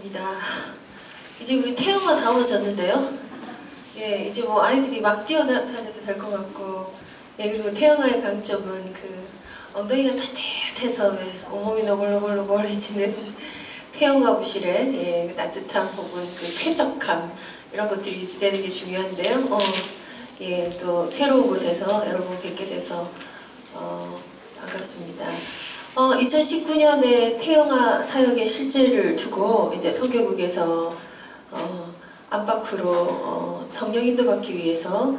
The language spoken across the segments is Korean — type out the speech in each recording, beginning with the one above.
좋습니다. 이제 우리 태영아 다워졌는데요. 예, 이제 뭐 아이들이 막 뛰어다녀도 될 것 같고, 예, 그리고 태영아의 강점은 그 엉덩이가 따뜻해서 왜 온몸이 노골노골노골해지는 태영아 부실의 예, 그 따뜻함 혹은 그 쾌적함 이런 것들이 유지되는 게 중요한데요. 예, 또 새로운 곳에서 여러분 뵙게 돼서 반갑습니다. 2019년에 태영아 사역의 실제를 두고 이제 성교국에서 안팎으로 성령 인도받기 위해서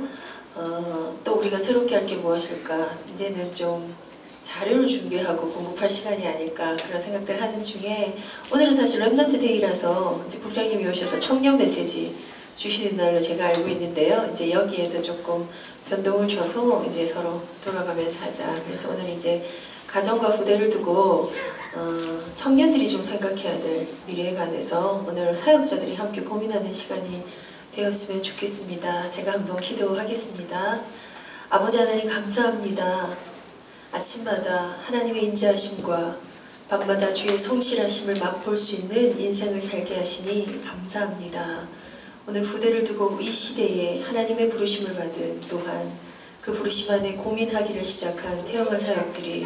또 우리가 새롭게 할 게 무엇일까, 이제는 좀 자료를 준비하고 공급할 시간이 아닐까 그런 생각들을 하는 중에, 오늘은 사실 렘넌트 데이라서 이제 국장님이 오셔서 청년 메시지 주시는 날로 제가 알고 있는데요. 이제 여기에도 조금 변동을 줘서 이제 서로 돌아가면서 하자. 그래서 오늘 이제 가정과 후대를 두고 청년들이 좀 생각해야 될 미래에 관해서 오늘 사역자들이 함께 고민하는 시간이 되었으면 좋겠습니다. 제가 한번 기도하겠습니다. 아버지 하나님 감사합니다. 아침마다 하나님의 인자하심과 밤마다 주의 성실하심을 맛볼 수 있는 인생을 살게 하시니 감사합니다. 오늘 후대를 두고 이 시대에 하나님의 부르심을 받은, 또한 그 부르심 안에 고민하기를 시작한 태영아 사역들이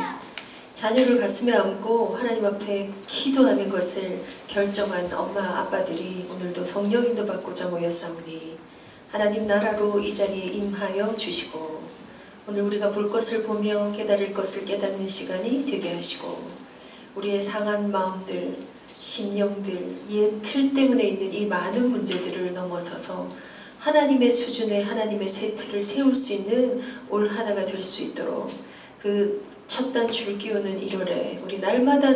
자녀를 가슴에 안고 하나님 앞에 기도하는 것을 결정한 엄마 아빠들이 오늘도 성령 인도받고자 모였사오니 하나님 나라로 이 자리에 임하여 주시고, 오늘 우리가 볼 것을 보며 깨달을 것을 깨닫는 시간이 되게 하시고, 우리의 상한 마음들, 심령들, 옛 틀 때문에 있는 이 많은 문제들을 넘어서서 하나님의 수준에 하나님의 새 틀을 세울 수 있는 올 하나가 될 수 있도록, 그 첫 단 줄 끼우는 1월에 우리 날마다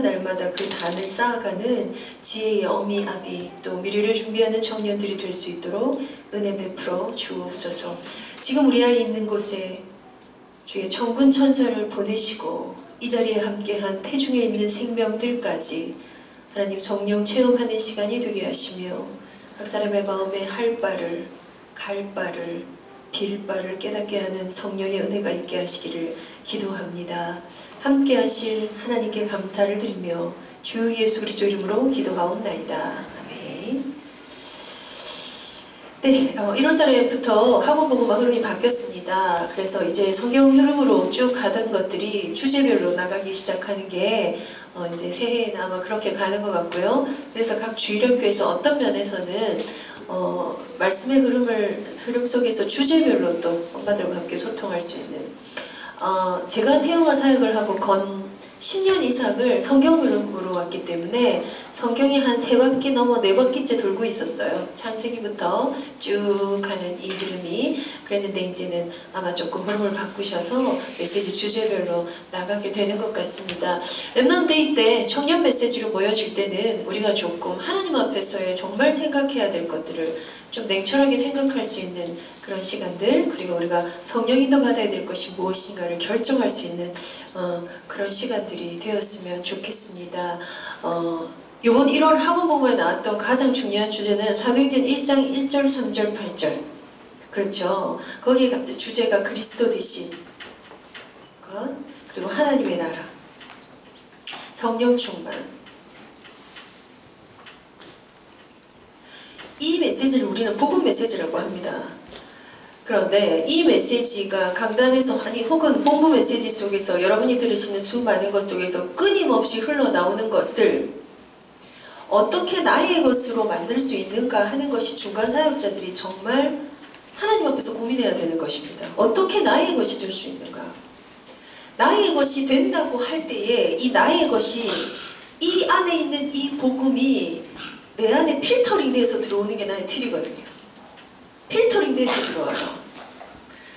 그 단을 쌓아가는 지혜의 어미 아비, 또 미래를 준비하는 청년들이 될 수 있도록 은혜 베풀어 주옵소서. 지금 우리 아이 있는 곳에 주의 천군 천사를 보내시고 이 자리에 함께한 태중에 있는 생명들까지 하나님 성령 체험하는 시간이 되게 하시며, 각 사람의 마음에 할 바를, 갈 바를, 빌 바를 깨닫게 하는 성령의 은혜가 있게 하시기를 기도합니다. 함께 하실 하나님께 감사를 드리며 주 예수 그리스도 이름으로 기도하옵나이다. 아멘. 네, 1월달에부터 학원 복음화 흐름이 바뀌었습니다. 그래서 이제 성경 흐름으로 쭉 가던 것들이 주제별로 나가기 시작하는 게 이제 새해에는 아마 그렇게 가는 것 같고요. 그래서 각 주일학교에서 어떤 면에서는 말씀의 흐름 속에서 주제별로 또 엄마들과 함께 소통할 수 있는, 제가 태영아 사역을 하고 건 10년 이상을 성경 흐름으로 왔기 때문에 성경이 한 3바퀴 넘어 4바퀴째 돌고 있었어요. 창세기부터 쭉 가는 이 흐름이. 그랬는데 이제는 아마 조금 흐름을 바꾸셔서 메시지 주제별로 나가게 되는 것 같습니다. 렘넌트데이 때 청년 메시지로 모여질 때는 우리가 조금 하나님 앞에서의 정말 생각해야 될 것들을 좀 냉철하게 생각할 수 있는 그런 시간들, 그리고 우리가 성령 인도 받아야 될 것이 무엇인가를 결정할 수 있는 그런 시간들이 되었으면 좋겠습니다. 이번 1월 학원 복음에 나왔던 가장 중요한 주제는 사도행전 1장 1절, 3절, 8절. 그렇죠. 거기에 주제가 그리스도 되신 것, 그리고 하나님의 나라, 성령 충만. 이 메시지를 우리는 복음 메시지라고 합니다. 그런데 이 메시지가 강단에서, 아니 혹은 본부 메시지 속에서 여러분이 들으시는 수많은 것 속에서 끊임없이 흘러나오는 것을 어떻게 나의 것으로 만들 수 있는가 하는 것이 중간 사역자들이 정말 하나님 앞에서 고민해야 되는 것입니다. 어떻게 나의 것이 될 수 있는가? 나의 것이 된다고 할 때에 이 나의 것이, 이 안에 있는 이 복음이 내 안에 필터링 돼서 들어오는 게 나의 틀이거든요. 필터링 돼서 들어와요.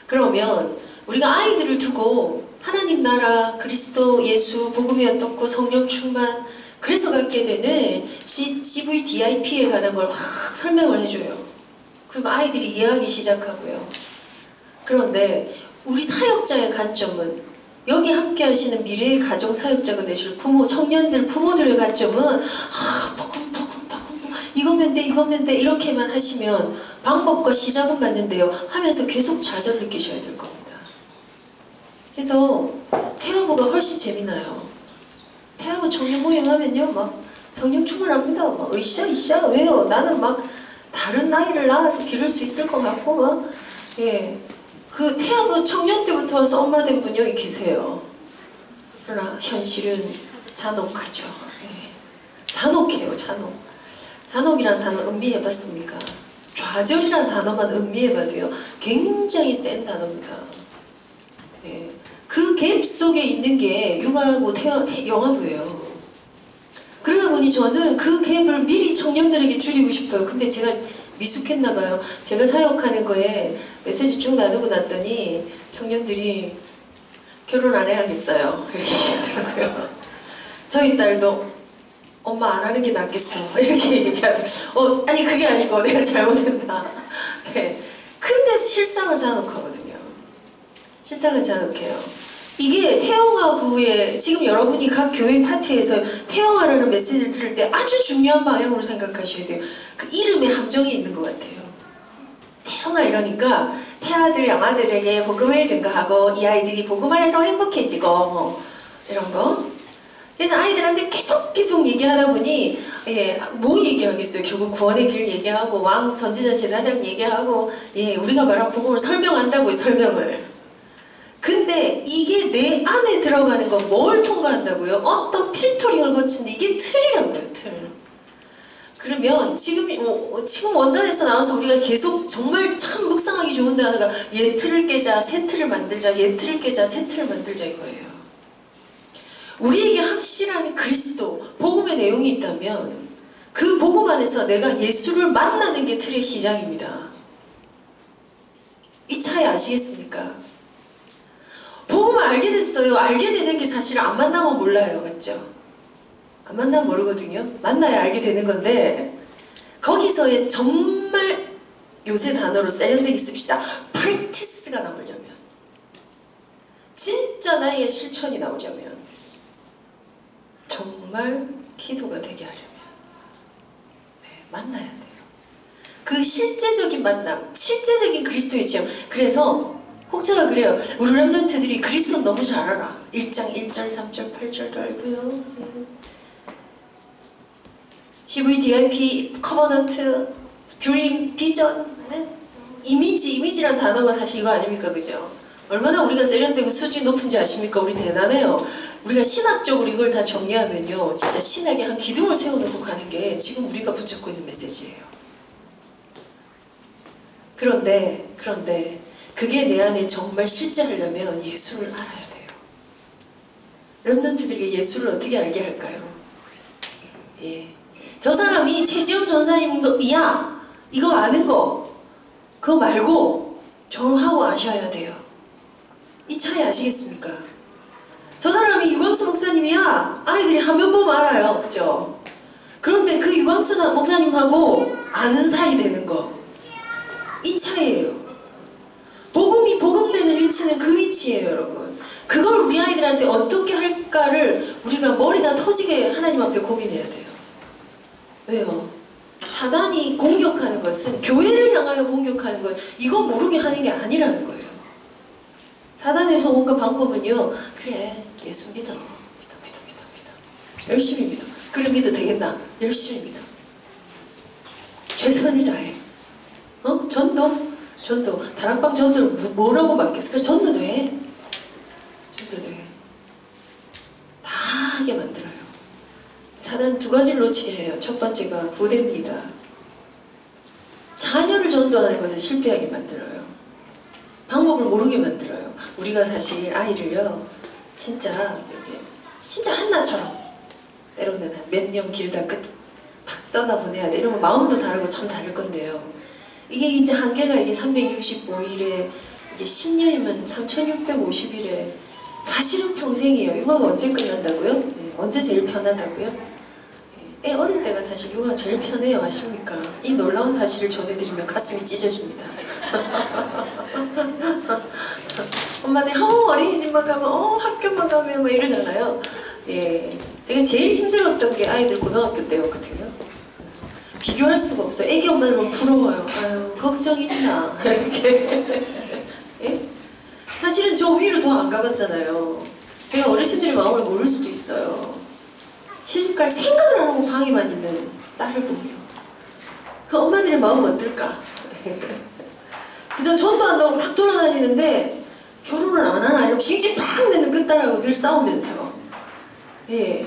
그러면 우리가 아이들을 두고 하나님 나라, 그리스도 예수, 복음이 어떻고 성령 충만, 그래서 갖게 되는 CVDIP에 관한 걸 확 설명을 해줘요. 그리고 아이들이 이해하기 시작하고요. 그런데 우리 사역자의 관점은, 여기 함께 하시는 미래의 가정 사역자가 되실 부모, 청년들, 부모들의 관점은 복음 이거면 돼 이렇게만 하시면 방법과 시작은 맞는데요 하면서 계속 좌절 느끼셔야 될 겁니다. 그래서 태아부가 훨씬 재미나요. 태아부 청년 모임 하면요 막 성령 충만합니다. 막 으쌰 으쌰 왜요? 나는 막 다른 아이를 낳아서 기를 수 있을 것 같고 막 예. 그 태아부 청년 때부터 와서 엄마 된 분이 여기 계세요. 그러나 현실은 잔혹하죠. 예. 잔혹해요. 잔혹. 잔혹이란 단어 음미해봤습니까? 좌절이란 단어만 음미해봐도요 굉장히 센 단어입니다. 예. 그 갭 속에 있는 게 육아하고 영아부예요. 그러다 보니 저는 그 갭을 미리 청년들에게 줄이고 싶어요. 근데 제가 미숙했나봐요. 제가 사역하는 거에 메시지 쭉 나누고 났더니 청년들이 결혼 안 해야겠어요 이렇게 얘기하더라고요. 저희 딸도 엄마 안 하는 게 낫겠어 이렇게 얘기하더라고요. 아니 그게 아니고 내가 잘못했나. 네. 근데 실상은 잔혹하거든요. 실상은 잔혹해요. 이게 태영아부의 지금 여러분이 각 교회 파티에서 태영아라는 메시지를 들을 때 아주 중요한 방향으로 생각하셔야 돼요. 그 이름에 함정이 있는 것 같아요. 태영아 이러니까 태아들 영아들에게 복음을 증거하고 이 아이들이 복음 안에서 행복해지고 뭐 이런 거. 그래서 아이들한테 계속 얘기하다 보니 예, 뭐 얘기하겠어요. 결국 구원의 길 얘기하고 왕 선지자 제사장 얘기하고 예, 우리가 말한 복음을 설명한다고요. 설명을. 근데 이게 내 안에 들어가는 건 뭘 통과한다고요? 어떤 필터링을 거치는데 이게 틀이라고요. 틀. 그러면 지금 원단에서 나와서 우리가 계속 정말 참 묵상하기 좋은 단어가 옛 틀을 깨자 새 틀을 만들자 옛 틀을 깨자 새 틀을 만들자 이거예요. 우리에게 확실한 그리스도 복음의 내용이 있다면 그 복음 안에서 내가 예수를 만나는 게 틀의 시작입니다. 이 차이 아시겠습니까? 복음을 알게 됐어요. 알게 되는 게 사실 안 만나면 몰라요. 맞죠? 안 만나면 모르거든요. 만나야 알게 되는 건데 거기서의 정말 요새 단어로 세련되게 씁시다. practice가 나오려면 진짜 나의 실천이 나오려면 정말 기도가 되게 하려면 네, 만나야 돼요. 그 실제적인 만남, 실제적인 그리스도의 체험. 그래서 혹자가 그래요. 우리 렘넌트들이 그리스도 너무 잘 알아. 1장 1절 3절 8절도 알고요. CVDIP, 커버넌트, 드림, 비전, 이미지란 단어가 사실 이거 아닙니까? 그죠? 얼마나 우리가 세련되고 수준이 높은지 아십니까? 우리 대단해요. 우리가 신학적으로 이걸 다 정리하면요 진짜 신학에 한 기둥을 세워놓고 가는 게 지금 우리가 붙잡고 있는 메시지예요. 그런데 그게 내 안에 정말 실제하려면 예수를 알아야 돼요. 렘넌트들에게 예수를 어떻게 알게 할까요? 예. 저 사람이 최지영 전사님도 야 이거 아는 거 그거 말고 조용하고 아셔야 돼요. 이 차이 아시겠습니까? 저 사람이 유광수 목사님이야 아이들이 화면 보면 알아요. 그죠? 그런데 그 유광수 목사님하고 아는 사이 되는 거 이 차이예요. 복음이 복음되는 위치는 그 위치예요. 여러분 그걸 우리 아이들한테 어떻게 할까를 우리가 머리가 터지게 하나님 앞에 고민해야 돼요. 왜요? 사단이 공격하는 것은 교회를 향하여 공격하는 것 이거 모르게 하는 게 아니라는 거예요. 사단에서 온갖 방법은요 그래 예수 믿어 열심히 믿어 그래 믿어 되겠나 열심히 믿어 최선을 다해 전도 다락방 전도를 뭐라고 맡겼어? 그래 전도도 해 다 하게 만들어요. 사단 두 가지를 놓치게 해요. 첫 번째가 후대입니다. 자녀를 전도하는 것에 실패하게 만들어요. 방법을 모르게 만들어요. 우리가 사실 아이를요 진짜 한나처럼 때로는 몇 년 길다 끝 탁 떠나보내야 돼. 이러면 마음도 다르고 참 다를 건데요. 이게 이제 한계가 이게 365일에 이게 10년이면 3650일에 사실은 평생이에요. 육아가 언제 끝난다고요? 네, 언제 제일 편하다고요? 애 어릴 때가 사실 육아가 제일 편해요. 아십니까? 이 놀라운 사실을 전해드리면 가슴이 찢어집니다. 엄마들이 어린이집만 가면 학교만 가면 막 이러잖아요. 예, 제가 제일 힘들었던 게 아이들 고등학교 때였거든요. 비교할 수가 없어요. 애기 엄마들은 부러워요. 아유 걱정 있나 이렇게. 예? 사실은 저 위로 더 안 가봤잖아요. 제가 어르신들의 마음을 모를 수도 있어요. 시집갈 생각을 안 하고 방에만 있는 딸을 보며 그 엄마들의 마음은 어떨까? 그저 전도 안 나오고 막 돌아다니는데 결혼을 안 하나 이렇게 징징 팍 내는 그 딸하고 늘 싸우면서 예.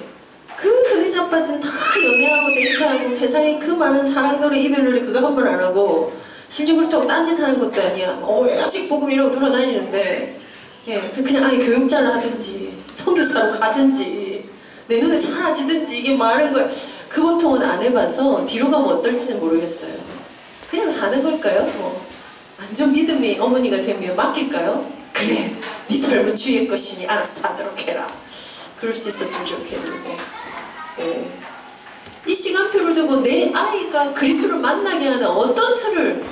그 그네 자빠진 다 연애하고 데이트하고 세상에 그 많은 사랑들의 이별노래 그거 한 번 안 하고 심지어 그렇다고 딴짓 하는 것도 아니야. 오직 복음 이러고 돌아다니는데 예, 그냥 아예 교육자를 하든지 선교사로 가든지 내 눈에 사라지든지 이게 많은 거야. 그 고통은 안 해봐서 뒤로 가면 어떨지는 모르겠어요. 그냥 사는 걸까요? 뭐 완전 믿음의 어머니가 되면 맡길까요? 그래, 네 삶은 주의 것이니 알아서 하도록 해라. 그럴 수 있었으면 좋겠는데 네. 이 시간표를 두고 내 아이가 그리스도를 만나게 하는 어떤 틀을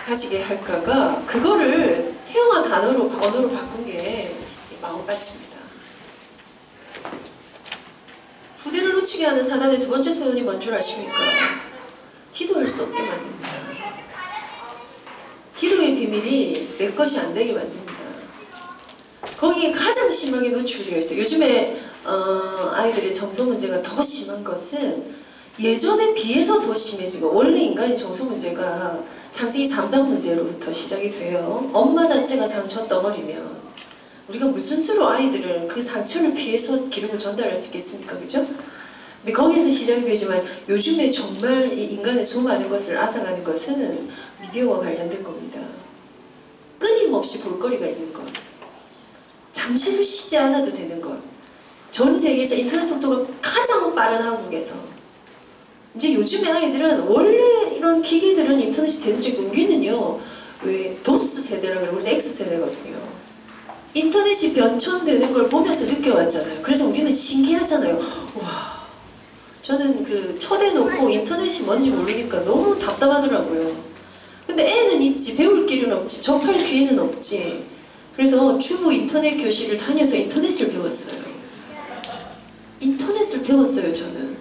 가지게 할까가 그거를 태영한 언어로 바꾼 게 마음밭입니다. 후대를 놓치게 하는 사단의 두 번째 소원이 뭔 줄 아십니까? 기도할 수 없게 만듭니다. 기도의 비밀이 내 것이 안 되게 만듭니다. 거기에 가장 심하게 노출되어 있어요. 요즘에 아이들의 정서 문제가 더 심한 것은 예전에 비해서 더 심해지고 원래 인간의 정서 문제가 창세기 3장 문제로부터 시작이 돼요. 엄마 자체가 상처 덩어리면 우리가 무슨 수로 아이들은 그 상처를 피해서 기름을 전달할 수 있겠습니까? 그죠? 근데 거기에서 시작이 되지만 요즘에 정말 이 인간의 수많은 것을 앗아가는 것은 미디어와 관련된 겁니다. 끊임없이 볼거리가 있는 것, 잠시도 쉬지 않아도 되는 것. 전 세계에서 인터넷 속도가 가장 빠른 한국에서 이제 요즘에 아이들은 원래 이런 기기들은 인터넷이 되는 적도 우리는요 왜 도스 세대라 그러고 우리는 X 세대거든요. 인터넷이 변천되는 걸 보면서 느껴왔잖아요. 그래서 우리는 신기하잖아요. 와, 저는 그 초대놓고 인터넷이 뭔지 모르니까 너무 답답하더라고요. 근데 애는 있지, 배울 길은 없지, 접할 기회는 없지. 그래서 주부 인터넷 교실을 다녀서 인터넷을 배웠어요. 인터넷을 배웠어요, 저는.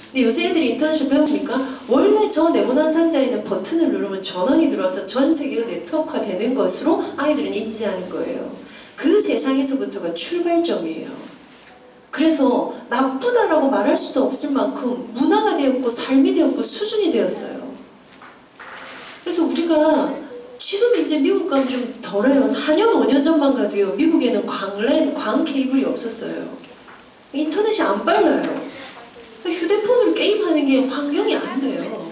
근데 요새 애들이 인터넷을 배웁니까? 원래 저 네모난 상자에 있는 버튼을 누르면 전원이 들어와서 전 세계가 네트워크화 되는 것으로 아이들은 인지하는 거예요. 그 세상에서부터가 출발점이에요. 그래서 나쁘다라고 말할 수도 없을 만큼 문화가 되었고 삶이 되었고 수준이 되었어요. 그래서 우리가 지금 이제 미국 가면 좀 덜해요. 4년 5년 전만 가도요 미국에는 광 케이블이 없었어요. 인터넷이 안 빨라요. 휴대폰으로 게임하는 게 환경이 안 돼요.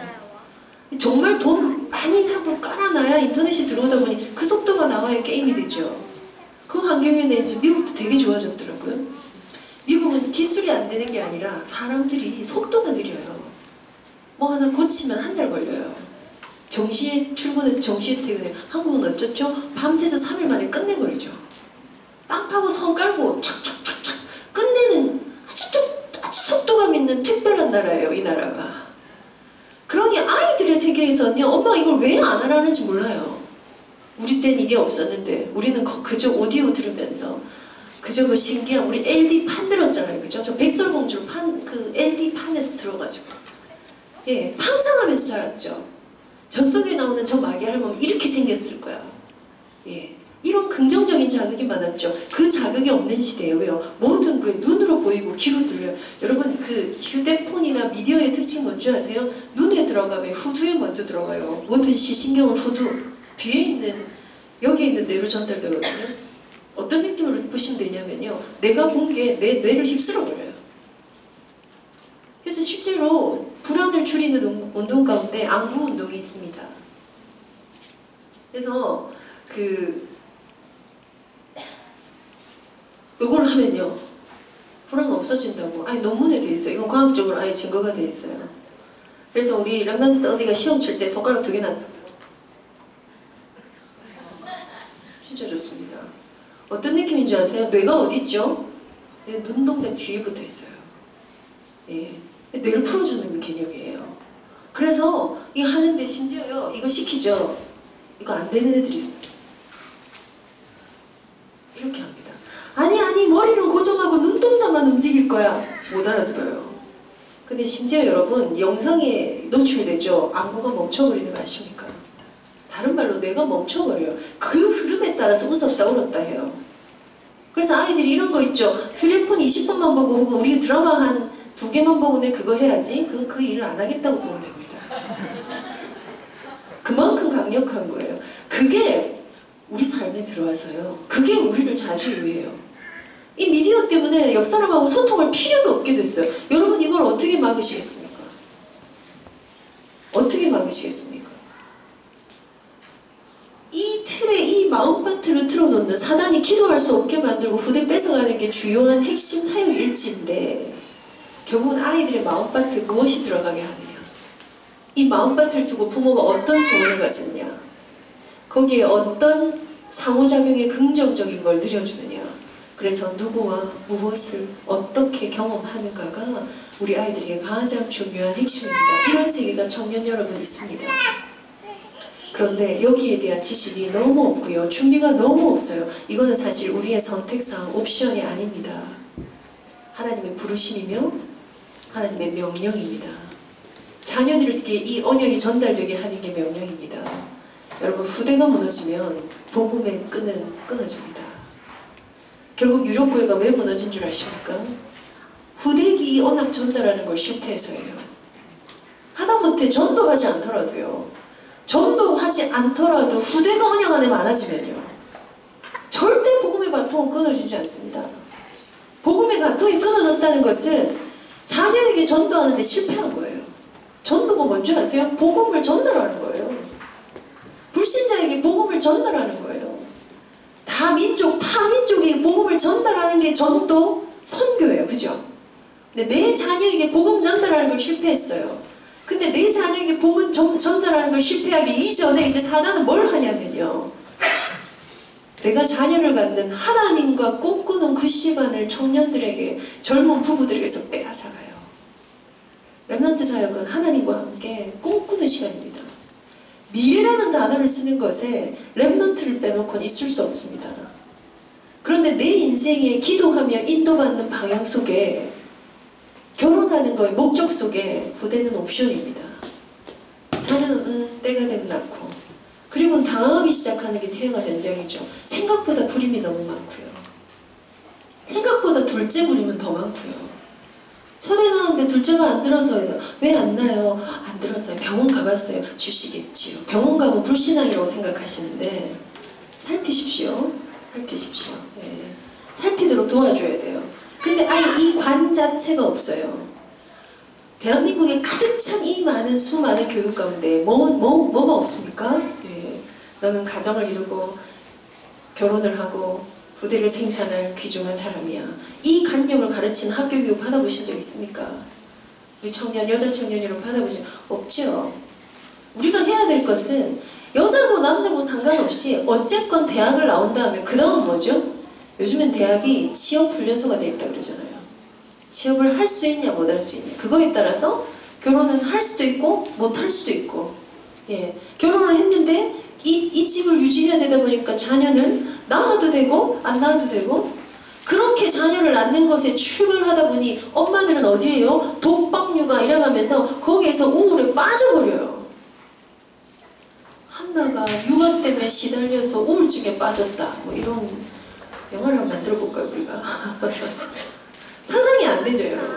정말 돈 많이 하고 깔아놔야 인터넷이 들어오다 보니 그 속도가 나와야 게임이 되죠. 그 환경에는 이제 미국도 되게 좋아졌더라고요. 미국은 기술이 안 되는 게 아니라 사람들이 속도가 느려요. 뭐 하나 고치면 한 달 걸려요. 정시에 출근해서 정시에 퇴근해요. 한국은 어쩌죠? 밤새서 3일 만에 끝내버리죠. 땅 파고 선 깔고 착착착착 끝내는 아주 속도감 있는 특별한 나라예요, 이 나라가. 그러니 아이들의 세계에서는요, 엄마가 이걸 왜 안 하라는지 몰라요. 우리 땐 이게 없었는데 우리는 그저 오디오 들으면서 그저 그 신기한 우리 LD판 들었잖아요, 그죠? 저 백설공주 그 LD판에서 들어가지고 예, 상상하면서 자랐죠. 저 속에 나오는 저 마귀 할멈 이렇게 생겼을 거야. 예, 이런 긍정적인 자극이 많았죠. 그 자극이 없는 시대예요. 왜요? 모든 그 눈으로 보이고 귀로 들려요. 여러분 그 휴대폰이나 미디어의 특징 뭔지 아세요? 눈에 들어가면 후두에 먼저 들어가요. 모든 시신경은 후두 뒤에 있는 여기에 있는 뇌로 전달되거든요. 어떤 느낌으로 보시면 되냐면요, 내가 본 게 내 뇌를 휩쓸어 버려요. 그래서 실제로 불안을 줄이는 운동 가운데 안구 운동이 있습니다. 그래서 이걸 하면요 불안 없어진다고 아예 논문에 돼 있어요. 이건 과학적으로 아예 증거가 돼 있어요. 그래서 우리 랩런트 어디가 시험 칠 때 손가락 2개 놔둬. 진짜 좋습니다. 어떤 느낌인 줄 아세요? 뇌가 어디 있죠? 내 눈동자 뒤에 붙어 있어요. 예. 뇌를 풀어주는 개념이에요. 그래서 이거 하는데 심지어요, 이거 시키죠. 이거 안 되는 애들이 있어요. 이렇게 합니다. 아니 머리는 고정하고 눈동자만 움직일 거야. 못 알아들어요. 근데 심지어 여러분 영상에 노출되죠. 안구가 멈춰버리는 거 아십니까? 다른 말로 뇌가 멈춰버려요. 그 흐름에 따라서 웃었다 울었다 해요. 그래서 아이들이 이런 거 있죠. 휴대폰 20분만 보고 우리 드라마 한 두 개만 보고 내 그거 해야지. 그건 그 일을 안 하겠다고 보면 됩니다. 그만큼 강력한 거예요. 그게 우리 삶에 들어와서요. 그게 우리를 자주유해요. 이 미디어 때문에 옆 사람하고 소통할 필요도 없게 됐어요. 여러분 이걸 어떻게 막으시겠습니까? 어떻게 막으시겠습니까? 이 틀에 이 마음밭을 틀어놓는 사단이 기도할 수 없게 만들고 후대 뺏어가는 게 주요한 핵심 사역 일지인데 결국은 아이들의 마음밭에 무엇이 들어가게 하느냐, 이 마음밭을 두고 부모가 어떤 소원을 가지느냐, 거기에 어떤 상호작용의 긍정적인 걸 들여주느냐, 그래서 누구와 무엇을 어떻게 경험하는가가 우리 아이들에게 가장 중요한 핵심입니다. 이런 세계가 청년 여러분 있습니다. 그런데 여기에 대한 지식이 너무 없고요. 준비가 너무 없어요. 이거는 사실 우리의 선택사항, 옵션이 아닙니다. 하나님의 부르심이며 하나님의 명령입니다. 자녀들에게 이 언약이 전달되게 하는 게 명령입니다. 여러분 후대가 무너지면 복음의 끈은 끊어집니다. 결국 유럽교회가 왜 무너진 줄 아십니까? 후대기 이 언약 전달하는 걸 실패해서예요. 하다못해 전도하지 않더라도요. 전도하지 않더라도 후대가 언약 안에 많아지면요. 절대 복음의 바통은 끊어지지 않습니다. 복음의 바통이 끊어졌다는 것은 자녀에게 전도하는데 실패한 거예요. 전도가 뭔지 아세요? 복음을 전달하는 거예요. 불신자에게 복음을 전달하는 거예요. 타 민족에게 복음을 전달하는 게 전도, 선교예요. 그죠? 근데 내 자녀에게 복음 전달하는 걸 실패했어요. 근데 내 자녀에게 복음 전달하는 걸 실패하기 이전에 이제 사단은 뭘 하냐면요. 내가 자녀를 갖는 하나님과 꿈꾸는 그 시간을 청년들에게, 젊은 부부들에게서 빼앗아가요. 렘넌트 사역은 하나님과 함께 꿈꾸는 시간입니다. 미래라는 단어를 쓰는 것에 렘넌트를 빼놓고는 있을 수 없습니다. 그런데 내 인생에 기도하며 인도받는 방향 속에, 결혼하는 거의 목적 속에 후대는 옵션입니다. 자녀는 때가 되면 낳고, 그리고 당황하기 시작하는 게 태영아 현장이죠. 생각보다 불임이 너무 많고요. 생각보다 둘째 불임은 더 많고요. 첫애 낳았는데 둘째가 안 들어서요. 왜 안 나요? 안 들어서요. 병원 가봤어요. 주시겠지요. 병원 가면 불신앙이라고 생각하시는데 살피십시오. 살피십시오. 네. 살피도록 도와줘야 돼요. 근데 아예 이 관 자체가 없어요. 대한민국에 가득 찬 이 많은 수많은 교육 가운데 뭐가 없습니까? 네. 너는 가정을 이루고 결혼을 하고 부대를 생산할 귀중한 사람이야. 이 관념을 가르치는 학교 교육 받아보신 적 있습니까? 우리 청년, 여자 청년 여러분 받아보신 적 없죠? 우리가 해야 될 것은 여자고 남자고 상관없이 어쨌건 대학을 나온 다음에 그 다음은 뭐죠? 요즘엔 대학이 취업훈련소가 돼 있다 그러잖아요. 취업을 할 수 있냐 못 할 수 있냐, 그거에 따라서 결혼은 할 수도 있고 못 할 수도 있고, 예, 결혼을 했는데 이 집을 유지해야 되다 보니까 자녀는 낳아도 되고 안 낳아도 되고, 그렇게 자녀를 낳는 것에 출발하다 보니 엄마들은 어디에요? 독박육아 이래가면서 거기에서 우울에 빠져버려요. 한나가 육아 때문에 시달려서 우울증에 빠졌다, 뭐 이런 영화를 한번 만들어볼까요 우리가? 상상이 안 되죠 여러분.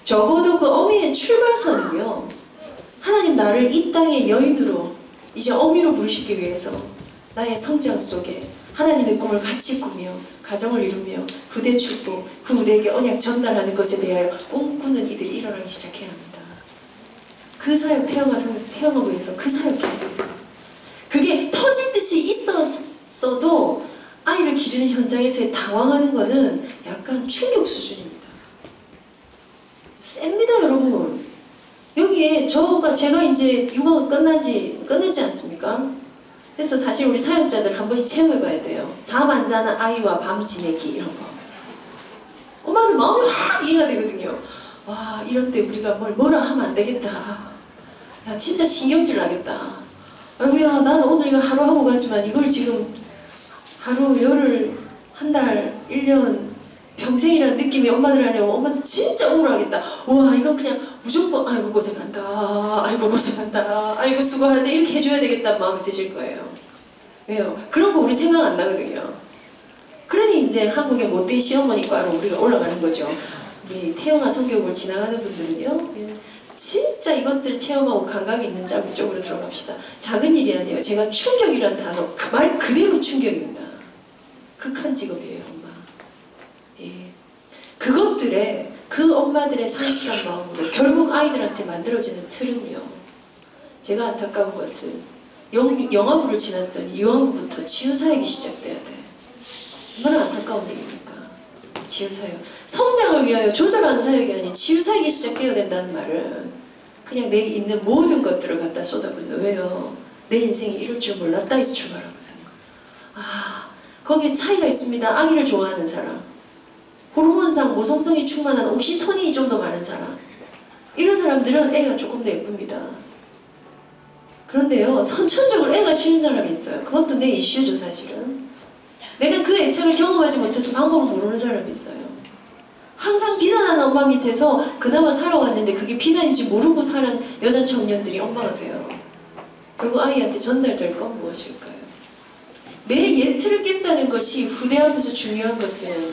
적어도 그 어미의 출발선은요, 하나님 나를 이 땅의 여인으로 이제 어미로 부르시기 위해서 나의 성장 속에 하나님의 꿈을 같이 꾸며 가정을 이루며 후대 축복, 그 후대에게 언약 전달하는 것에 대하여 꿈꾸는 이들이 일어나기 시작해야 합니다. 그 사역, 태영아부에서 그 사역해야 됩니다. 그게 터질 듯이 있었어도 아이를 기르는 현장에서 당황하는 거는 약간 충격 수준입니다. 셉니다 여러분. 여기에 제가 이제 육아가 끝냈지 않습니까? 그래서 사실 우리 사역자들 한 번씩 체험해봐야 돼요. 잠 안 자는 아이와 밤 지내기 이런 거. 엄마들 마음이 확 이해가 되거든요. 와, 이럴 때 우리가 뭐라 하면 안 되겠다. 야, 진짜 신경질 나겠다. 아이고야, 나는 오늘 이거 하루 하고 가지만 이걸 지금 하루, 열흘, 한 달, 1년, 평생이라는 느낌이 엄마들 안에 오면 엄마들 진짜 우울하겠다. 와, 이거 그냥 무조건 아이고 고생한다, 아이고 고생한다, 아이고 수고하지 이렇게 해줘야 되겠다는 마음이 드실 거예요. 왜요? 그런 거 우리 생각 안 나거든요. 그러니 이제 한국의 못된 시어머니과로 우리가 올라가는 거죠. 우리 태영아 성교육을 지나가는 분들은요, 진짜 이것들 체험하고 감각이 있는 쪽으로 들어갑시다. 작은 일이 아니에요. 제가 충격이란 단어, 그 말 그대로 충격입니다. 극한 직업이에요, 엄마. 예. 그것들에 그 엄마들의 상실한 마음으로 결국 아이들한테 만들어지는 틀은요, 제가 안타까운 것은 영화부를 지났더니 유아부부터 치유사역이 시작돼야 돼. 얼마나 안타까운 얘기입니까? 치유사역. 성장을 위하여 조절하는 사역이 아닌 치유사역이 시작되어야 된다는 말은 그냥 내 있는 모든 것들을 갖다 쏟아붓는, 왜요? 내 인생이 이럴 줄 몰랐다 해서 출발하거든요. 아, 거기에 차이가 있습니다. 아기를 좋아하는 사람, 호르몬상 모성성이 충만한 옥시토닌이 좀 더 많은 사람, 이런 사람들은 애가 조금 더 예쁩니다. 그런데요, 선천적으로 애가 싫은 사람이 있어요. 그것도 내 이슈죠, 사실은. 내가 그 애착을 경험하지 못해서 방법을 모르는 사람이 있어요. 항상 비난하는 엄마 밑에서 그나마 살아왔는데 그게 비난인지 모르고 살은 여자 청년들이 엄마가 돼요. 결국 아이한테 전달될 건 무엇일까요? 내 예틀을 깬다는 것이 후대하면서 중요한 것은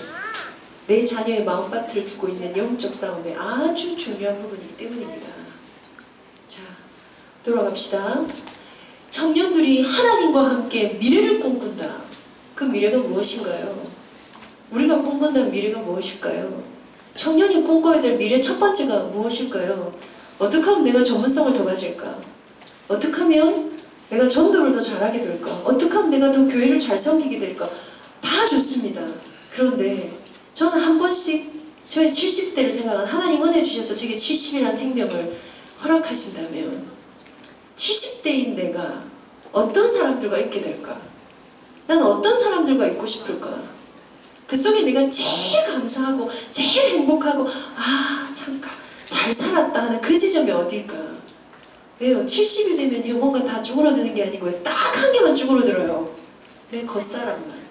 내 자녀의 마음밭을 두고 있는 영적 싸움의 아주 중요한 부분이기 때문입니다. 자, 돌아갑시다. 청년들이 하나님과 함께 미래를 꿈꾼다. 그 미래가 무엇인가요? 우리가 꿈꾼다는 미래가 무엇일까요? 청년이 꿈꿔야 될 미래 첫 번째가 무엇일까요? 어떻게 하면 내가 전문성을 더 가질까? 어떻게 하면 내가 전도를 더 잘하게 될까? 어떻게 하면 내가 더 교회를 잘 섬기게 될까? 다 좋습니다. 그런데 저는 한 번씩 저의 70대를 생각한, 하나님 은혜 주셔서 제게 70이라는 생명을 허락하신다면 70대인 내가 어떤 사람들과 있게 될까? 난 어떤 사람들과 있고 싶을까? 그 속에 내가 제일 감사하고 제일 행복하고 아 참 잘 살았다 하는 그 지점이 어딜까? 왜요? 70이 되면요, 뭔가 다 쭈그러드는 게 아니고요, 딱 한 개만 쭈그러들어요. 내 겉사람만.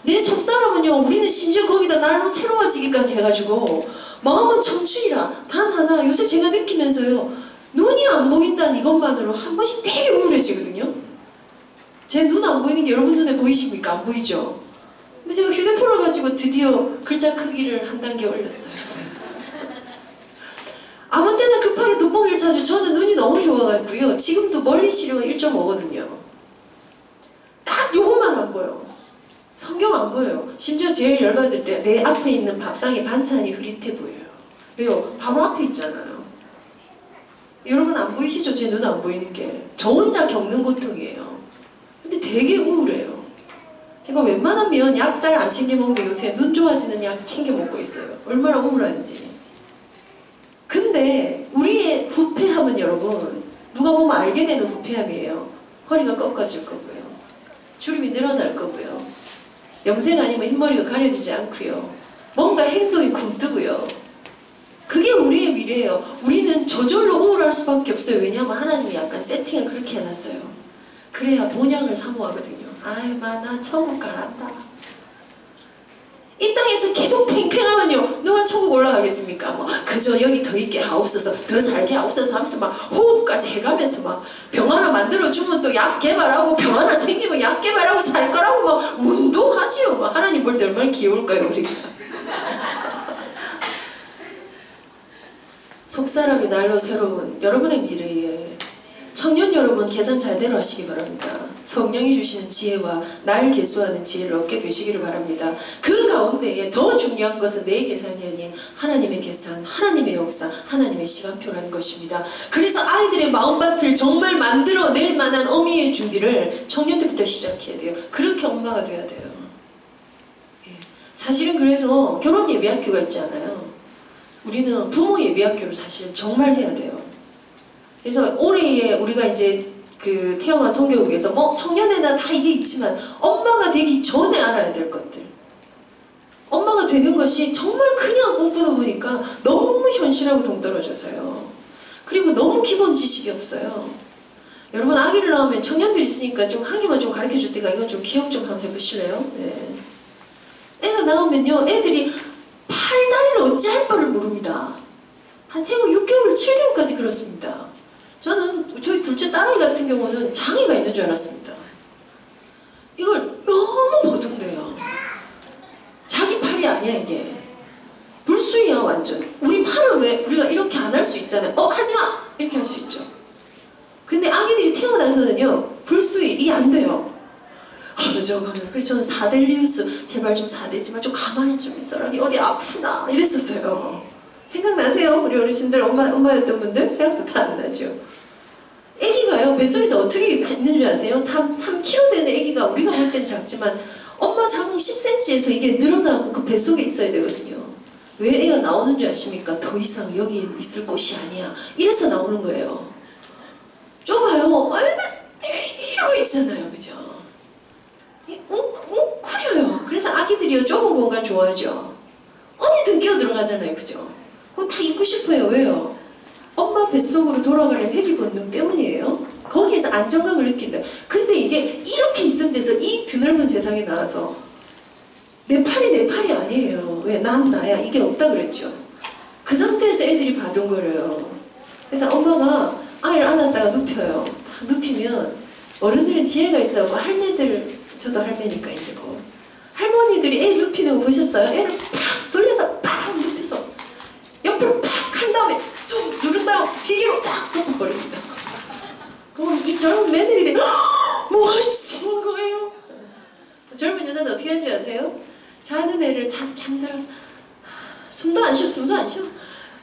내 속사람은요, 우리는 심지어 거기다 날로 새로워지기까지 해가지고 마음은 청춘이라 단 하나, 요새 제가 느끼면서요, 눈이 안 보인다는 이것만으로 한 번씩 되게 우울해지거든요. 제 눈 안 보이는 게 여러분 눈에 보이십니까? 안 보이죠? 근데 제가 휴대폰을 가지고 드디어 글자 크기를 한 단계 올렸어요. 아무 때나 급하게 눈뽕이를 찾아요. 저는 눈이 너무 좋아가지고요, 지금도 멀리 시력은 1.5거든요. 딱 요것만 안 보여. 성경 안 보여요. 심지어 제일 열받을 때 내 앞에 있는 밥상에 반찬이 흐릿해 보여요. 왜요? 바로 앞에 있잖아요. 여러분 안 보이시죠? 제 눈 안 보이는 게. 저 혼자 겪는 고통이에요. 근데 되게 우울해요. 제가 웬만하면 약 잘 안 챙겨 먹는데 요새 눈 좋아지는 약 챙겨 먹고 있어요. 얼마나 우울한지. 근데 우리의 후패함은 여러분, 누가 보면 알게 되는 후패함이에요. 허리가 꺾어질 거고요, 주름이 늘어날 거고요, 염색 아니면 흰머리가 가려지지 않고요, 뭔가 행동이 굼뜨고요. 그게 우리의 미래예요. 우리는 저절로 우울할 수밖에 없어요. 왜냐하면 하나님이 약간 세팅을 그렇게 해놨어요. 그래야 본향을 사모하거든요. 아유, 나 천국 갈란다. 이 땅에서 계속 팽팽하면요, 누가 천국 올라가겠습니까? 뭐 그저 여기 더 있게 하옵소서, 더 살게 하옵소서 하면서 막 호흡까지 해가면서 막 병 하나 만들어주면 또 약 개발하고, 병 하나 생기면 약 개발하고 살 거라고 막 운동하지요. 막 하나님 볼 때 얼마나 귀여울까요, 우리가. 속사람이 날로 새로운 여러분의 미래에 청년 여러분, 계산 잘대로 하시기 바랍니다. 성령이 주시는 지혜와 날 계수하는 지혜를 얻게 되시기를 바랍니다. 그 가운데에 더 중요한 것은 내 계산이 아닌 하나님의 계산, 하나님의 역사, 하나님의 시간표라는 것입니다. 그래서 아이들의 마음밭을 정말 만들어낼 만한 어미의 준비를 청년 때부터 시작해야 돼요. 그렇게 엄마가 돼야 돼요. 사실은 그래서 결혼 예비학교가 있지 않아요. 우리는 부모 예비학교를 사실 정말 해야 돼요. 그래서 올해에 우리가 이제 그 태영아 성교육에서 뭐 청년에는 다 이게 있지만 엄마가 되기 전에 알아야 될 것들, 엄마가 되는 것이 정말 그냥 꿈꾸다 보니까 너무 현실하고 동떨어져서요. 그리고 너무 기본 지식이 없어요. 여러분, 아기를 낳으면 청년들 있으니까 좀 한 개만 좀 가르쳐 줄 때가, 이건 좀 기억 좀 한번 해보실래요? 네. 애가 나오면요, 애들이 팔다리를 어찌할 바를 모릅니다. 한 생후 6개월, 7개월까지 그렇습니다. 저는 저희 둘째 딸아이 같은 경우는 장애가 있는 줄 알았습니다. 이걸 너무 버둥대요. 자기 팔이 아니야 이게. 아이들이 태어나서는요 불수의 이게 안 돼요. 저거는 그래서 저는 사델리우스 제발 좀 사대지만 좀 가만히 좀 있어라. 어디 아프나 이랬었어요. 생각나세요? 우리 어르신들 엄마였던 분들 생각도 다 안 나죠. 아기가요 뱃속에서 어떻게 있는 줄 아세요? 3kg 되는 아기가 우리가 볼 땐 작지만 엄마 자궁 10cm에서 이게 늘어나고 그 뱃속에 있어야 되거든요. 왜 애가 나오는 줄 아십니까? 더 이상 여기 있을 곳이 아니야. 이래서 나오는 거예요. 좁아요. 얼마 이러고 있잖아요. 그죠? 웅크려요. 그래서 아기들이요 좁은 공간 좋아하죠. 어디든 끼어 들어가잖아요. 그죠? 그거 다 있고 싶어요. 왜요? 엄마 뱃속으로 돌아가는 회귀 본능 때문이에요. 거기에서 안정감을 느낀다. 근데 이게 이렇게 있던 데서 이 드넓은 세상에 나와서 내 팔이 아니에요. 왜? 난 나야. 이게 없다 그랬죠. 그 상태에서 애들이 바둥거려요. 그래서 엄마가 아이를 안았다가 눕혀요. 딱 눕히면 어른들은 지혜가 있어요. 할매들, 저도 할매니까 이제 할머니들이 애 눕히는 거 보셨어요? 애를 팍 돌려서 팍 눕혀서 옆으로 팍 한 다음에 뚝 누른 다음 기계로 팍 덮어버립니다. 그럼 이 젊은 며느리들이 뭐 하시는 거예요? 젊은 여자는 어떻게 하는 줄 아세요? 자는 애를 잠들어서 숨도 안 쉬어.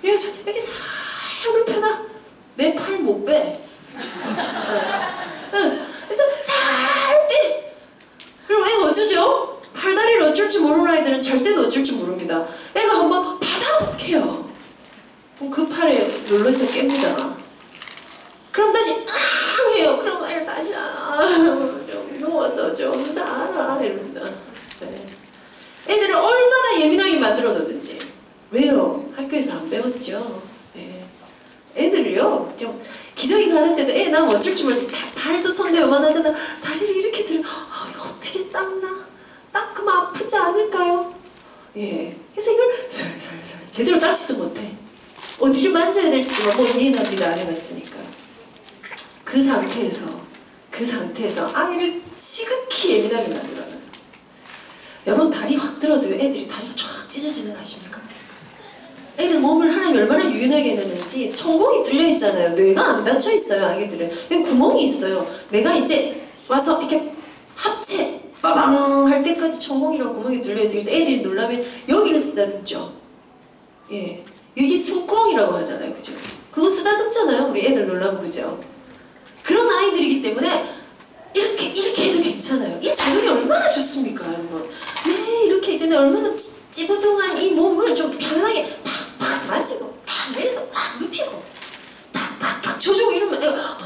그래서 이렇게 싹 눕혀놔. 내 팔 못 빼. 그래서 살 빼. 그럼 애가 어쩌죠? 팔다리를 어쩔 줄 모르는 아이들은 잘 때도 어쩔 줄 모릅니다. 애가 한번 바닥해요. 그럼 그 팔에 눌러서 깹니다. 그럼 다시 해요. 그럼 애를 다시 좀 누워서 좀 자라 이럽니다. 네. 애들을 얼마나 예민하게 만들어 놓는지. 왜요? 학교에서 안 배웠죠. 네. 애들이요 좀 기저귀 가는데도 애 나면 어쩔 줄 모르지. 발도 손도 요만하잖아. 다리를 이렇게 들면 어떻게 닦나? 닦으면 아프지 않을까요? 예. 그래서 이걸 살살살 제대로 닦지도 못해. 어디를 만져야 될지도 뭐 이해납니다. 안 해봤으니까. 그 상태에서 아이를 지극히 예민하게 만들어요. 여러분 다리 확 들어도 애들이 다리가 쫙 찢어지는 거 아십니까? 애들 몸을 하나님이 얼마나 유연하게 해놨는지 천공이 뚫려있잖아요. 뇌가 안 닫혀있어요. 아기들은 여기 구멍이 있어요. 내가 이제 와서 이렇게 합체 빠방 할 때까지 천공이랑 구멍이 뚫려있어요. 그래서 애들이 놀라면 여기를 쓰다듬죠. 예, 이게 숨구멍이라고 하잖아요. 그죠? 그거 쓰다듬잖아요. 우리 애들 놀라면. 그죠? 그런 아이들이기 때문에 이렇게 해도 괜찮아요. 이 자극이 얼마나 좋습니까, 여러분? 네, 이렇게 할 때는 얼마나 찌부둥한 이 몸을 좀 편안하게 팍팍 만지고 팍 내려서 팍 눕히고 팍팍팍 줘주고 이러면 애가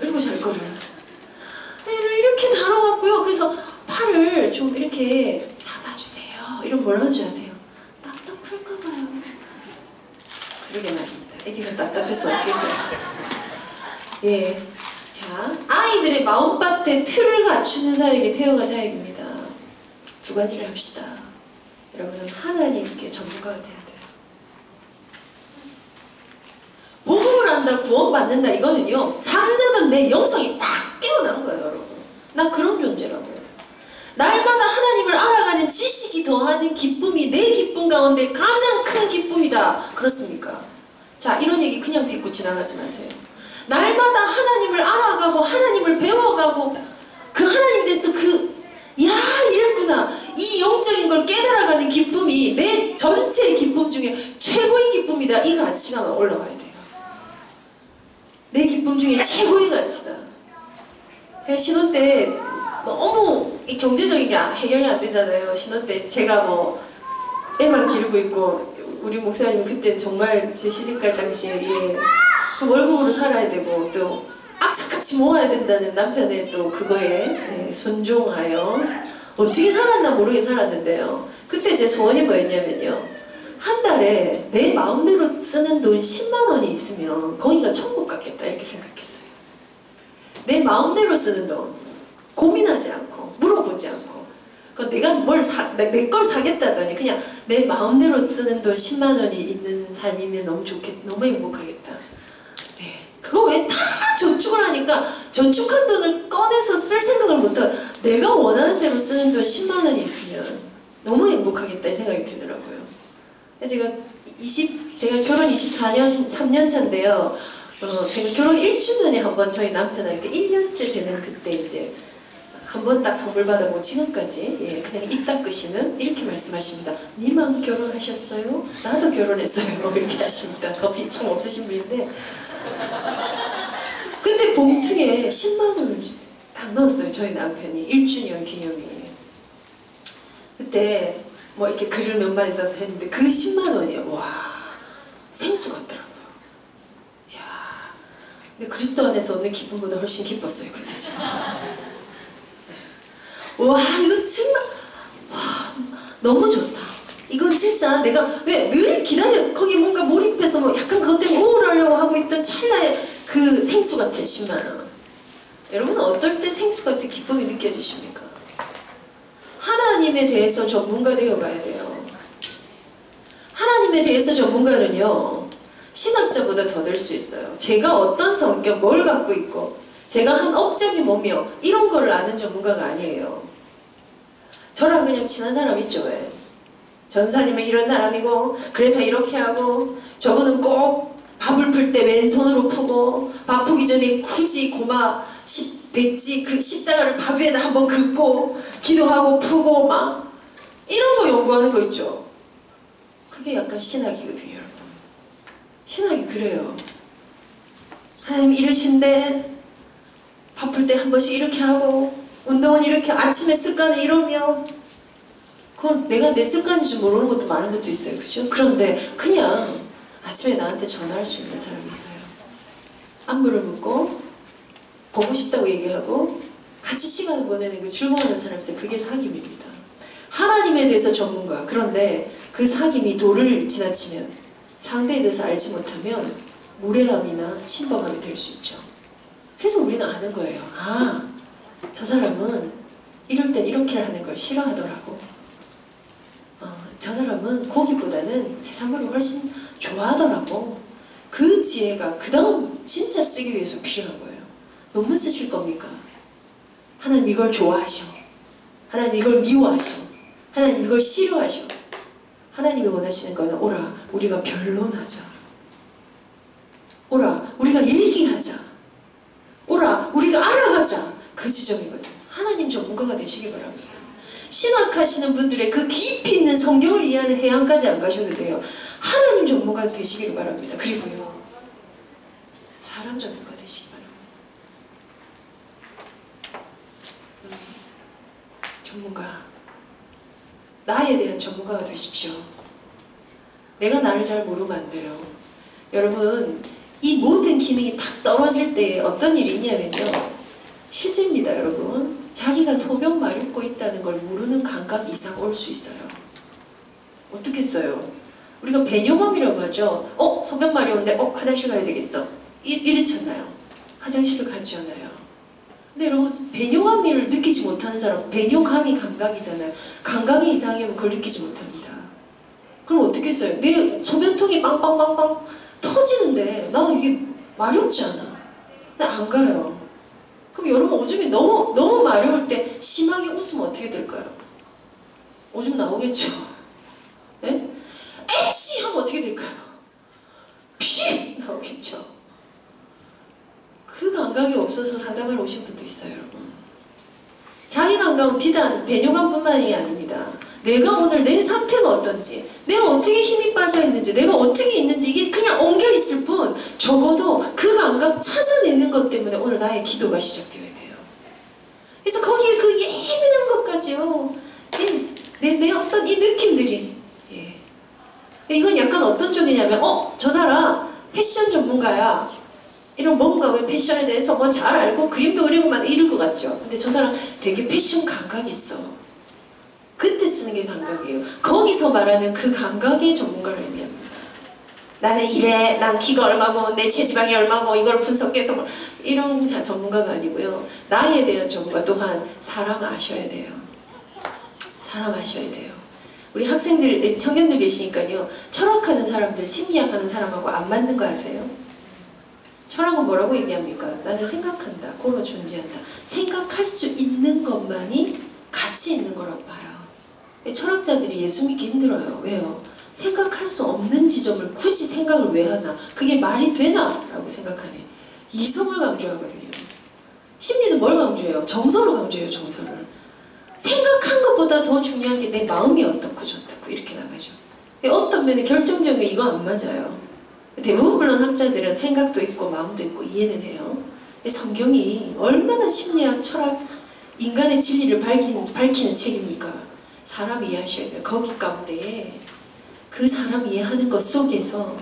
이러고 잘 거를. 애를 이렇게 다뤄갖고요. 그래서 팔을 좀 이렇게 잡아주세요. 이런 뭐라 하는 줄 아세요? 답답할까봐요. 그러게 말입니다. 애기가 답답해서 어떻게 생각해요? 예. 자, 아이들의 마음밭에 틀을 갖추는 사역이 태어가 사역입니다. 두 가지를 합시다. 여러분은 하나님께 전문가가 돼야 돼요. 복음을 한다, 구원받는다 이거는요 잠자던 내 영성이 딱 깨어난 거예요. 여러분, 나 그런 존재라고요. 날마다 하나님을 알아가는 지식이 더하는 기쁨이 내 기쁨 가운데 가장 큰 기쁨이다. 그렇습니까? 자, 이런 얘기 그냥 딛고 지나가지 마세요. 날마다 하나님을 알아가고 하나님을 배워가고 그 하나님 대해서 야 이랬구나 이 영적인 걸 깨달아가는 기쁨이 내 전체의 기쁨 중에 최고의 기쁨이다. 이 가치가 올라와야 돼요. 내 기쁨 중에 최고의 가치다. 제가 신혼 때 너무 이 경제적인 게 해결이 안 되잖아요. 신혼 때 제가 뭐 애만 기르고 있고 우리 목사님은 그때 정말 제 시집갈 당시에 그 월급으로 살아야 되고 또 악착같이 모아야 된다는 남편의 또 그거에 순종하여 어떻게 살았나 모르게 살았는데요. 그때 제 소원이 뭐였냐면요, 한 달에 내 마음대로 쓰는 돈 10만 원이 있으면 거기가 천국 같겠다 이렇게 생각했어요. 내 마음대로 쓰는 돈, 고민하지 않고 물어보지 않고 내가 내 걸 사겠다더니 그냥 내 마음대로 쓰는 돈 10만 원이 있는 삶이면 너무 행복하겠다. 그거 왜 다 저축을 하니까 저축한 돈을 꺼내서 쓸 생각을 못하고 내가 원하는 대로 쓰는 돈 10만 원이 있으면 너무 행복하겠다 이 생각이 들더라고요. 제가 결혼 24년 3년 차인데요. 제가 결혼 1주년에 한번 저희 남편한테 1년째 되는 그때 이제 한 번 딱 선물 받아보고 지금까지 그냥 입 닦으시는 이렇게 말씀하십니다. 니만 결혼하셨어요? 나도 결혼했어요. 이렇게 하십니다. 겁이 참 없으신 분인데 근데 봉투에 10만 원을 딱 넣었어요. 저희 남편이 1주년 기념이. 그때 뭐 이렇게 글을 몇 마디 써서 했는데 그 10만 원이요. 와, 생수 같더라고요. 야, 근데 그리스도 안에서 얻는 기쁨보다 훨씬 기뻤어요. 그때 진짜. 와, 이거 정말 와, 너무 좋다. 이건 진짜 내가 왜 늘 기다려 거기 뭔가 몰입해서 뭐 약간 그것 때문에 우울하려고 하고 있던 찰나의 그 생수 같은 10만 원. 여러분은 어떨 때 생수 같은 기쁨이 느껴지십니까? 하나님에 대해서 전문가 되어 가야 돼요. 하나님에 대해서 전문가는요, 신학자보다 더 될 수 있어요. 제가 어떤 성격, 뭘 갖고 있고, 제가 한 업적이 뭐며, 이런 걸 아는 전문가가 아니에요. 저랑 그냥 친한 사람 있죠, 왜? 전사님은 이런 사람이고, 그래서 이렇게 하고, 저분은 꼭 밥을 풀 때 왼손으로 푸고, 밥 푸기 전에 굳이 고마, 백지 그 십자가를 밥 위에다 한번 긋고 기도하고 푸고 막 이런 거 연구하는 거 있죠. 그게 약간 신학이거든요, 여러분. 신학이 그래요. 하나님 이러신데 밥 풀 때 한 번씩 이렇게 하고 운동은 이렇게 아침에 습관을 이러면 그건 내가 내 습관인 줄 모르는 것도 많은 것도 있어요, 그죠? 그런데 그냥 아침에 나한테 전화할 수 있는 사람이 있어요. 안부를 묻고 보고 싶다고 얘기하고 같이 시간을 보내는 걸 즐거워하는 사람이 있어요. 그게 사귐입니다. 하나님에 대해서 전문가. 그런데 그 사귐이 도를 지나치면 상대에 대해서 알지 못하면 무례함이나 침범함이 될 수 있죠. 그래서 우리는 아는 거예요. 아, 저 사람은 이럴 땐 이렇게 하는 걸 싫어하더라고. 저 사람은 고기보다는 해산물을 훨씬 좋아하더라고. 그 지혜가 그 다음 진짜 쓰기 위해서 필요한 거예요. 논문 쓰실 겁니까? 하나님 이걸 좋아하셔. 하나님 이걸 미워하셔. 하나님 이걸 싫어하셔. 하나님이 원하시는 거는 오라 우리가 변론하자. 오라 우리가 얘기하자. 오라 우리가 알아가자. 그 지점이거든요. 하나님 전문가가 되시기 바랍니다. 신학하시는 분들의 그 깊이 있는 성경을 이해하는 해안까지 안 가셔도 돼요. 하나님 전문가 되시기를 바랍니다. 그리고요, 사람 전문가 되시기 바랍니다. 전문가, 나에 대한 전문가가 되십시오. 내가 나를 잘 모르면 안 돼요. 여러분, 이 모든 기능이 탁 떨어질 때 어떤 일이 있냐면요, 실제입니다. 여러분, 자기가 소변 마렵고 있다는 걸 모르는 감각 이상 올 수 있어요. 어떻게 써요? 우리가 배뇨감이라고 하죠. 소변 마려운데 화장실 가야 되겠어. 이렇잖아요. 화장실을 가지 않아요. 근데 여러분, 배뇨감을 느끼지 못하는 사람, 배뇨감이 감각이잖아요. 감각이 이상하면 그걸 느끼지 못합니다. 그럼 어떻게 써요? 내 소변통이 빵빵빵빵 터지는데 나는 이게 마렵지 않아. 안 가요. 그럼 여러분, 오줌이 너무 마려울 때 심하게 웃으면 어떻게 될까요? 오줌 나오겠죠? 예? 에치! 하면 어떻게 될까요? 피! 나오겠죠? 그 감각이 없어서 상담하러 오신 분도 있어요, 여러분. 자기 감각은 비단 배뇨감뿐만이 아닙니다. 내가 오늘 내 상태가 어떤지, 내가 어떻게 힘이 빠져 있는지, 내가 어떻게 있는지 이게 그냥 엉겨 있을 뿐 적어도 그 감각 찾아내는 것 때문에 오늘 나의 기도가 시작되어야 돼요. 그래서 거기에 그 예민한 것까지요. 내 어떤 이 느낌들이, 이건 약간 어떤 쪽이냐면 저 사람 패션 전문가야. 이런 뭔가 왜 패션에 대해서 뭐 잘 알고 그림도 그리고 막 이럴 것 같죠. 근데 저 사람 되게 패션 감각이 있어. 그때 쓰는 게 감각이에요. 거기서 말하는 그 감각의 전문가를 의미합니다. 나는 이래, 난 키가 얼마고 내 체지방이 얼마고 이걸 분석해서 뭐 이런 전문가가 아니고요. 나에 대한 전문가 또한 사람 아셔야 돼요. 사람 아셔야 돼요. 우리 학생들, 청년들 계시니까요. 철학하는 사람들, 심리학하는 사람하고 안 맞는 거 아세요? 철학은 뭐라고 얘기합니까? 나는 생각한다. 고로 존재한다. 생각할 수 있는 것만이 가치 있는 거라고 봐요. 철학자들이 예수 믿기 힘들어요. 왜요? 생각할 수 없는 지점을 굳이 생각을 왜 하나? 그게 말이 되나? 라고 생각하네. 이성을 강조하거든요. 심리는 뭘 강조해요? 정서를 강조해요. 정서를. 생각한 것보다 더 중요한 게 내 마음이 어떻고 좋다고 이렇게 나가죠. 어떤 면에 결정적인 이거 안 맞아요. 대부분 물론 학자들은 생각도 있고 마음도 있고 이해는 해요. 성경이 얼마나 심리학, 철학, 인간의 진리를 밝히는 책입니까? 사람 이해하셔야 돼요. 거기 가운데 그 사람 이해하는 것 속에서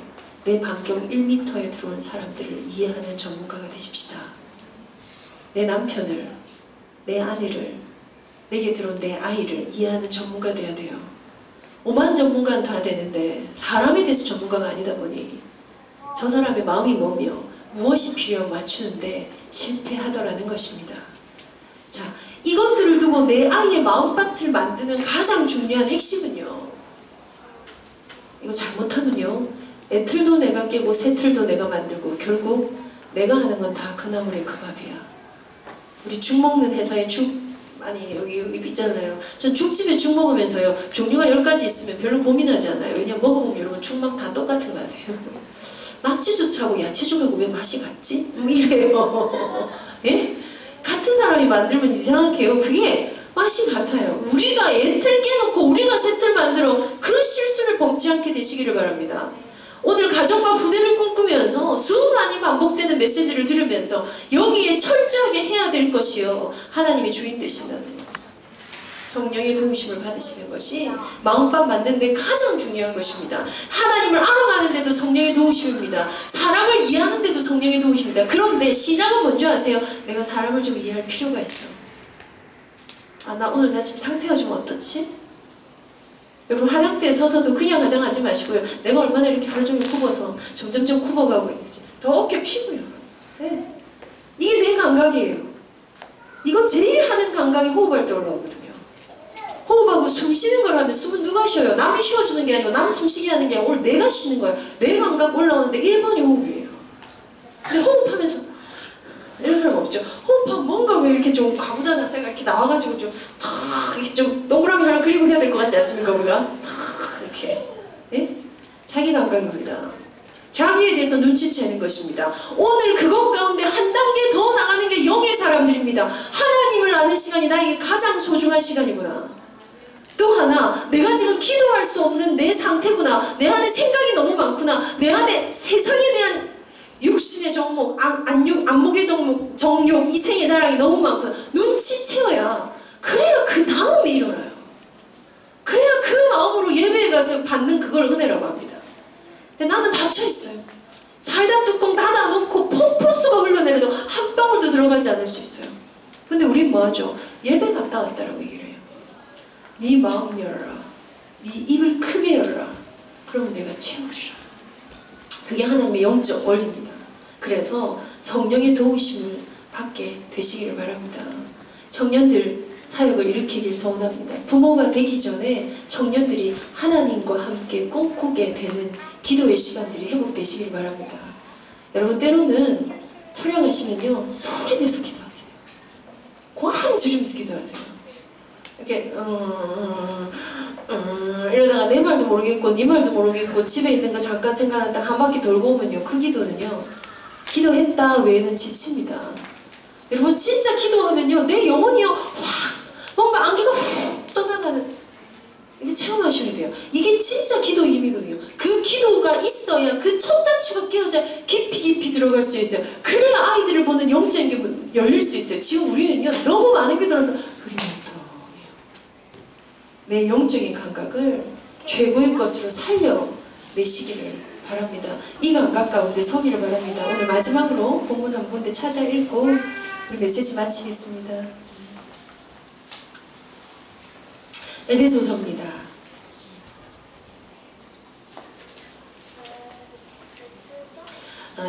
내 반경 1m에 들어온 사람들을 이해하는 전문가가 되십시다. 내 남편을, 내 아내를, 내게 들어온 내 아이를 이해하는 전문가 돼야 돼요. 오만 전문가는 다 되는데 사람에 대해서 전문가가 아니다 보니 저 사람의 마음이 뭐며 무엇이 필요하고 맞추는데 실패하더라는 것입니다. 자, 이것들을 두고 내 아이의 마음밭을 만드는 가장 중요한 핵심은요, 이거 잘못하면요 애틀도 내가 깨고 새틀도 내가 만들고 결국 내가 하는 건 다 그 나물의 그 밥이야. 우리 죽 먹는 회사에 아니 여기 있잖아요. 전 죽집에 죽 먹으면서요 종류가 10가지 있으면 별로 고민하지 않아요. 왜냐면 먹어보면 여러분 죽막 다 똑같은 거 아세요? 낙지죽하고 야채죽하고 왜 맛이 같지? 이래요. 예? 같은 사람이 만들면 이상하게 해요. 그게 맛이 같아요. 우리가 애틀 깨놓고 우리가 새틀 만들어 그 실수를 범치 않게 되시기를 바랍니다. 오늘 가정과 후대를 꿈꾸면서 수많이 반복되는 메시지를 들으면서 여기에 철저하게 해야 될 것이요, 하나님이 주인 되신다는 것, 성령의 도우심을 받으시는 것이 마음밥 만드는 데 가장 중요한 것입니다. 하나님을 알아가는 데도 성령의 도우심입니다. 사람을 이해하는 데도 성령의 도우심입니다. 그런데 시작은 뭔지 아세요? 내가 사람을 좀 이해할 필요가 있어. 아, 나 지금 상태가 좀 어떻지? 여러분 화장대에 서서도 그냥 화장하지 마시고요. 내가 얼마나 이렇게 하루 종일 굽어서 점점점 굽어가고 있는지 더 어깨 피고요. 네. 이게 내 감각이에요. 이거 제일 하는 감각이 호흡할 때 올라오거든요. 호흡하고 숨 쉬는 걸 하면 숨은 누가 쉬어요? 남이 쉬어주는 게 아니고 남 숨쉬게 하는 게 아니고 오늘 내가 쉬는 거예요. 내 감각 올라오는데 1번이 호흡이에요. 근데 호흡하면서 이런 사람 없죠. 호흡하면 뭔가 왜 이렇게 좀 가부좌 자세가 이렇게 나와가지고 좀 동그라미 하나 그리고 해야 될 것 같지 않습니까? 우리가 이렇게, 예? 자기 감각입니다. 자기에 대해서 눈치채는 것입니다. 오늘 그것 가운데 한 단계 더 나가는 게 영의 사람들입니다. 하나님을 아는 시간이 나에게 가장 소중한 시간이구나. 또 하나, 내가 지금 기도할 수 없는 내 상태구나. 내 안에 생각이 너무 많구나. 내 안에 세상에 대한 육신의 정목, 안목의 정욕, 이생의 자랑이 너무 많구나. 눈치채어야, 그래야 그 다음에 일어나요. 그래야 그 마음으로 예배에 가서 받는 그걸 은혜라고 합니다. 근데 나는 닫혀있어요. 사이다 뚜껑 닫아놓고 폭포수가 흘러내려도 한 방울도 들어가지 않을 수 있어요. 근데 우린 뭐하죠? 예배 갔다 왔다라고 얘기를 해요. 네 마음 열어라. 네 입을 크게 열어라. 그러면 내가 채우리라. 그게 하나님의 영적 원리입니다. 그래서 성령의 도우심을 받게 되시기를 바랍니다. 청년들 사역을 일으키길 소원합니다. 부모가 되기 전에 청년들이 하나님과 함께 꿈꾸게 되는 기도의 시간들이 회복되시길 바랍니다. 여러분 때로는 촬영하시면요 소리 내서 기도하세요. 고함 지르면서 기도하세요. 이렇게 이러다가 내 말도 모르겠고 네 말도 모르겠고 집에 있는 거 잠깐 생각하다 한 바퀴 돌고 오면요 그 기도는요 기도했다 외에는 지칩니다. 여러분 진짜 기도하면요 내 영혼이요 확 뭔가 안개가 훅 떠나가는, 이게 체험하셔야 돼요. 이게 진짜 기도의 힘이거든요. 그 기도가 있어야 그 첫 단추가 깨어져 깊이 들어갈 수 있어요. 그래야 아이들을 보는 영적인 게 열릴 수 있어요. 지금 우리는요 너무 많은 게 들어서 내 영적인 감각을 최고의 것으로 살려내시기를 바랍니다. 이 감각 가운데 서기를 바랍니다. 오늘 마지막으로 본문 한 군데 찾아 읽고 우리 메시지 마치겠습니다. 에베소서입니다.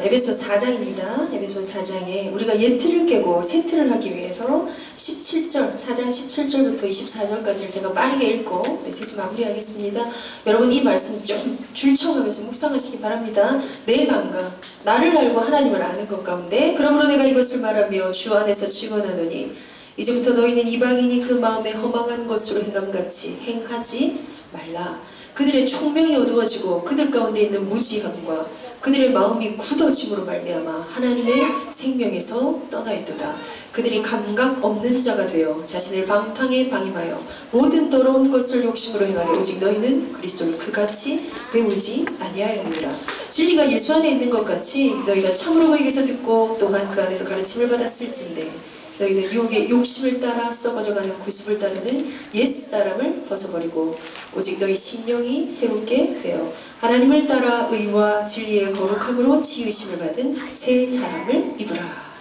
에베소 4장입니다. 에베소 4장에 우리가 옛틀을 깨고 새틀을 하기 위해서 17절, 4장 17절부터 24절까지를 제가 빠르게 읽고 메시지 마무리하겠습니다. 여러분 이 말씀 좀 줄쳐가면서 묵상하시기 바랍니다. 내 감각, 나를 알고 하나님을 아는 것 가운데 그러므로 내가 이것을 말하며 주 안에서 증언하노니 이제부터 너희는 이방인이 그 마음에 허망한 것으로 행함같이 행하지 말라. 그들의 총명이 어두워지고 그들 가운데 있는 무지함과 그들의 마음이 굳어짐으로 말미암아 하나님의 생명에서 떠나 있도다. 그들이 감각 없는 자가 되어 자신을 방탕에 방임하여 모든 더러운 것을 욕심으로 행하되 오직 너희는 그리스도를 그같이 배우지 아니하였느니라. 진리가 예수 안에 있는 것 같이 너희가 참으로 그에게서 듣고 또한 그 안에서 가르침을 받았을진데 너희는 유혹의 욕심을 따라 썩어져가는 구습을 따르는 옛사람을 벗어버리고 오직 너희 심령이 새롭게 되어 하나님을 따라 의와 진리의 거룩함으로 지으심을 받은 새 사람을 입으라.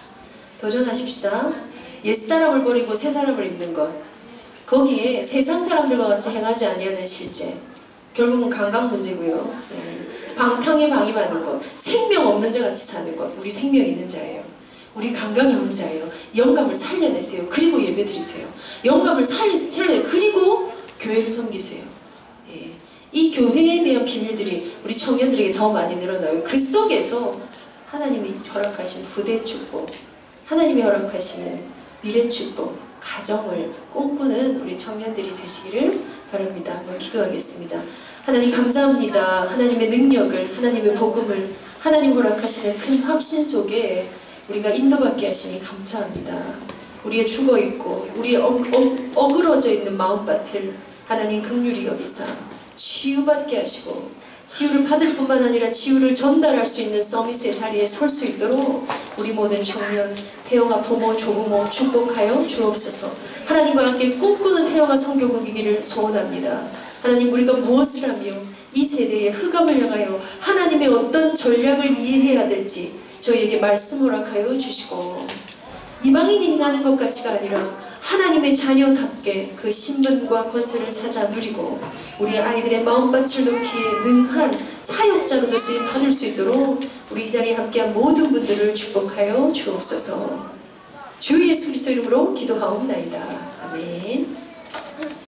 도전하십시다. 옛사람을 버리고 새 사람을 입는 것, 거기에 세상 사람들과 같이 행하지 아니하는 실제, 결국은 감각 문제고요. 방탕에 방임하는 것, 생명 없는 자 같이 사는 것. 우리 생명 있는 자예요. 우리 감각 있는 자예요. 영감을 살려내세요. 그리고 예배드리세요. 영감을 살려내요. 그리고 교회를 섬기세요. 예. 이 교회에 대한 비밀들이 우리 청년들에게 더 많이 늘어나요. 그 속에서 하나님이 허락하신 후대 축복, 하나님이 허락하시는 미래 축복, 가정을 꿈꾸는 우리 청년들이 되시기를 바랍니다. 한번 기도하겠습니다. 하나님 감사합니다. 하나님의 능력을, 하나님의 복음을, 하나님 허락하시는 큰 확신 속에 우리가 인도받게 하시니 감사합니다. 우리의 죽어있고 우리의 어그러져 있는 마음밭을 하나님 긍휼히 여기사 치유받게 하시고 치유를 받을 뿐만 아니라 치유를 전달할 수 있는 서밋의 자리에 설 수 있도록 우리 모든 청년, 태영아 부모, 조부모 축복하여 주옵소서. 하나님과 함께 꿈꾸는 태영아 성교국이기를 소원합니다. 하나님, 우리가 무엇을 하며 이 세대의 흑암을 향하여 하나님의 어떤 전략을 이해해야 될지 저희에게 말씀 허락하여 주시고 이방인이 행하는 것 같이가 아니라 하나님의 자녀답게 그 신분과 권세를 찾아 누리고 우리 아이들의 마음밭을 놓기에 능한 사역자로도 쓰임받을 수 있도록 우리 이 자리에 함께한 모든 분들을 축복하여 주옵소서. 주 예수 그리스도 이름으로 기도하옵나이다.